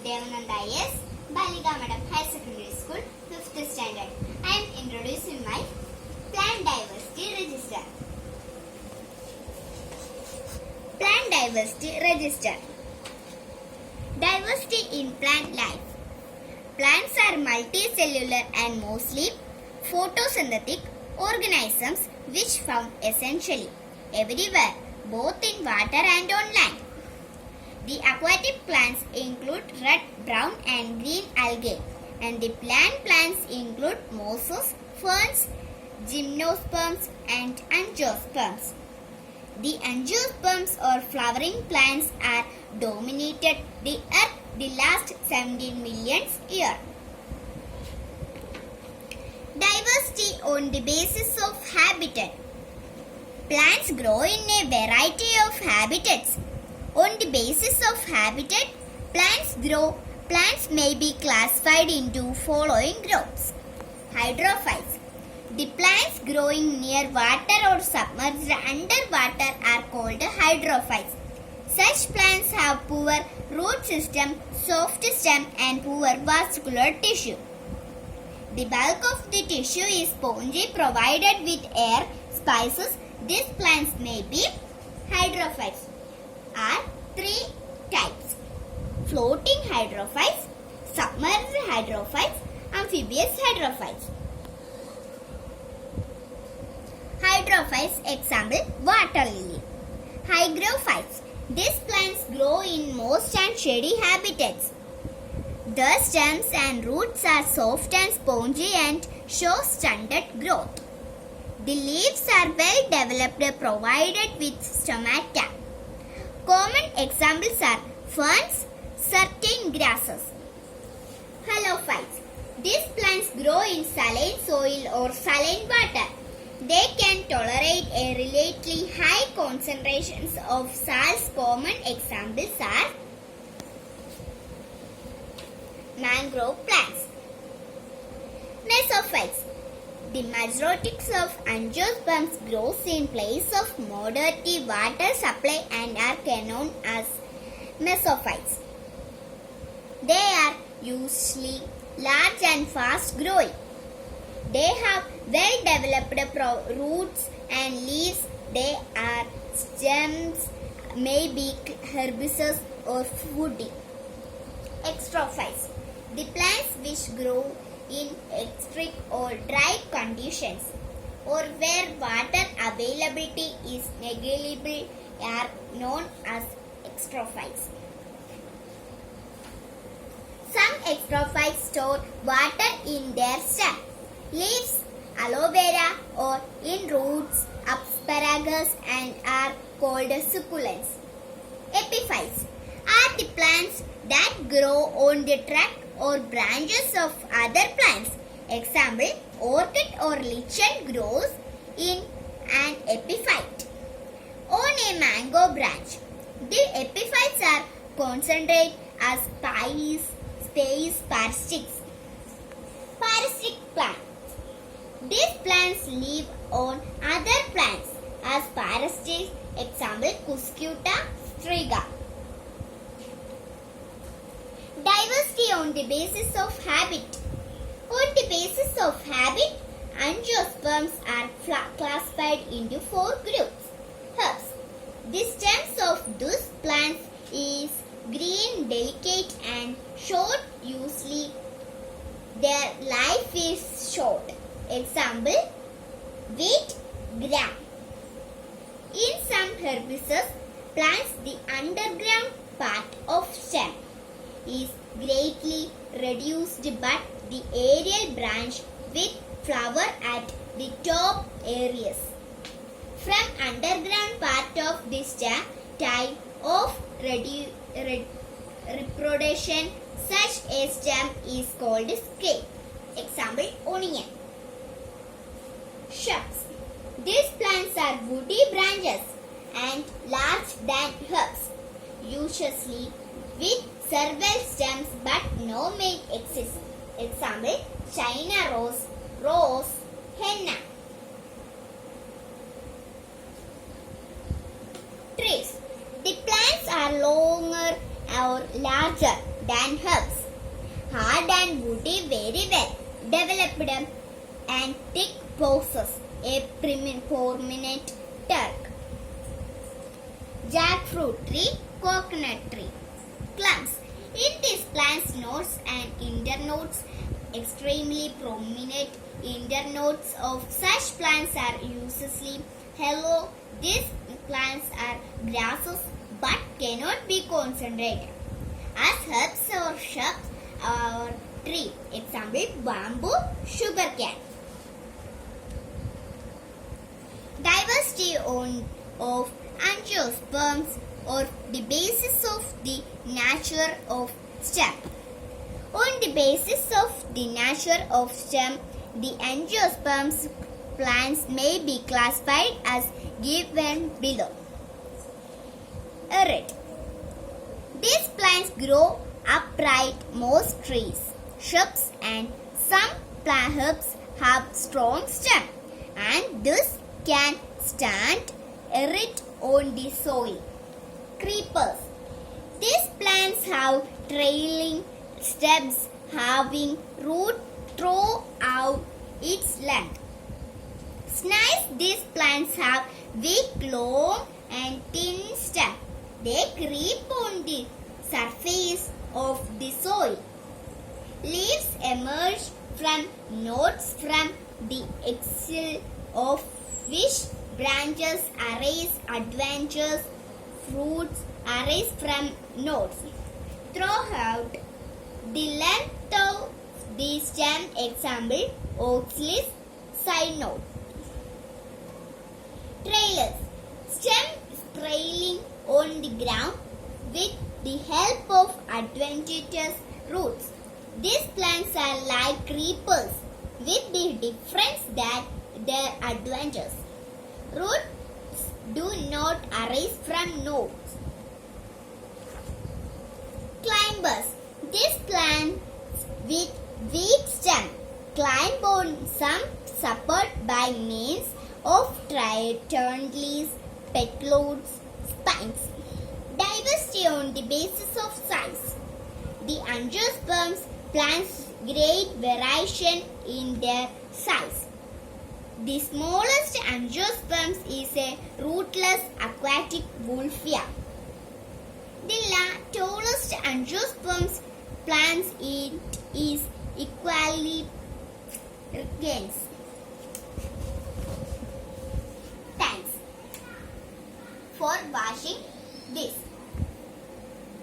Devananda S. Balika Madam Higher Secondary School, 5th Standard. I am introducing my Plant Diversity Register. Plant Diversity Register. Diversity in plant life. Plants are multicellular and mostly photosynthetic organisms which found essentially everywhere, both in water and on land. The aquatic plants include red, brown and green algae, and the plant plants include mosses, ferns, gymnosperms and angiosperms. The angiosperms or flowering plants are dominated the earth the last 17 million years. Diversity on the basis of habitat. Plants grow in a variety of habitats. On the basis of habitat, plants may be classified into following groups. Hydrophytes. The plants growing near water or submerged underwater are called hydrophytes. Such plants have poor root system, soft stem and poor vascular tissue. The bulk of the tissue is spongy, provided with air spaces. These plants may be hydrophytes. Are three types: floating hydrophytes, submerged hydrophytes, amphibious hydrophytes. Hydrophytes, example, water lily. Hygrophytes. These plants grow in moist and shady habitats. The stems and roots are soft and spongy and show stunted growth. The leaves are well developed, provided with stomata. Common examples are ferns, certain grasses. Halophytes. These plants grow in saline soil or saline water. They can tolerate a relatively high concentrations of salts. Common examples are mangrove plants. Mesophytes. The majority of angiosperms grows in place of moderate water supply and are known as mesophytes. They are usually large and fast growing. They have well developed roots and leaves. They are stems, may be herbaceous or woody. Extrophytes. The plants which grow in extreme or dry conditions or where water availability is negligible are known as extrophytes. Some extrophytes store water in their stem, leaves, aloe vera or in roots, asparagus and are called succulents. Epiphytes are the plants that grow on the trunk or branches of other plants. Example, orchid or lichen grows in an epiphyte on a mango branch. The epiphytes are concentrated as parasitics. Parasitic plants. These plants live on other plants as parasites. Example, Cuscuta striga. Diversity on the basis of habit. On the basis of habit, angiosperms are classified into 4 groups. Herbs. The stems of these plants is green, delicate and short. Usually their life is short. Example, wheat, gram. In some herbaceous plants, the underground part of stem is greatly reduced, but the aerial branch with flower at the top areas. From underground part of the stem, type of reproduction, such a stem is called scale. Example, onion. Shrubs. These plants are woody branches and large than herbs, usually with several stems but no male exists. Example, China rose, rose, henna. Trees. The plants are longer or larger than herbs. Hard and woody, very well developed and thick possess a prominent trunk. Jackfruit tree, coconut tree. Clumps. In these plants, nodes and internodes, extremely prominent internodes of such plants are usually hollow. These plants are grasses but cannot be concentrated as herbs or shrubs or tree. Example, bamboo, sugarcane. Diversity of angiosperms or the basis of the nature of stem. On the basis of the nature of stem, the angiosperms plants may be classified as given below. Erected. These plants grow upright. Most trees, shrubs and some plant herbs have strong stem and thus can stand erect on the soil. Creepers. These plants have trailing stems having roots throughout its length. Snails. These plants have weak, long and thin stem. They creep on the surface of the soil. Leaves emerge from nodes from the axil of which branches arise. Adventures. Fruits arise from nodes. Throughout the length of the stem. Example, oxalis, side node. Trailers. Stem trailing on the ground with the help of adventitious roots. These plants are like creepers with the difference that their adventures. Roots do not arise from nodes. Climbers. These plants with weak stem climb on some support by means of truncates, petalodes, spines. Diversity on the basis of size. The angiosperms plants great variation in their size. The smallest angiosperms is a rootless aquatic wolfia. The tallest angiosperms plants is equally gigantic. Thanks for watching this.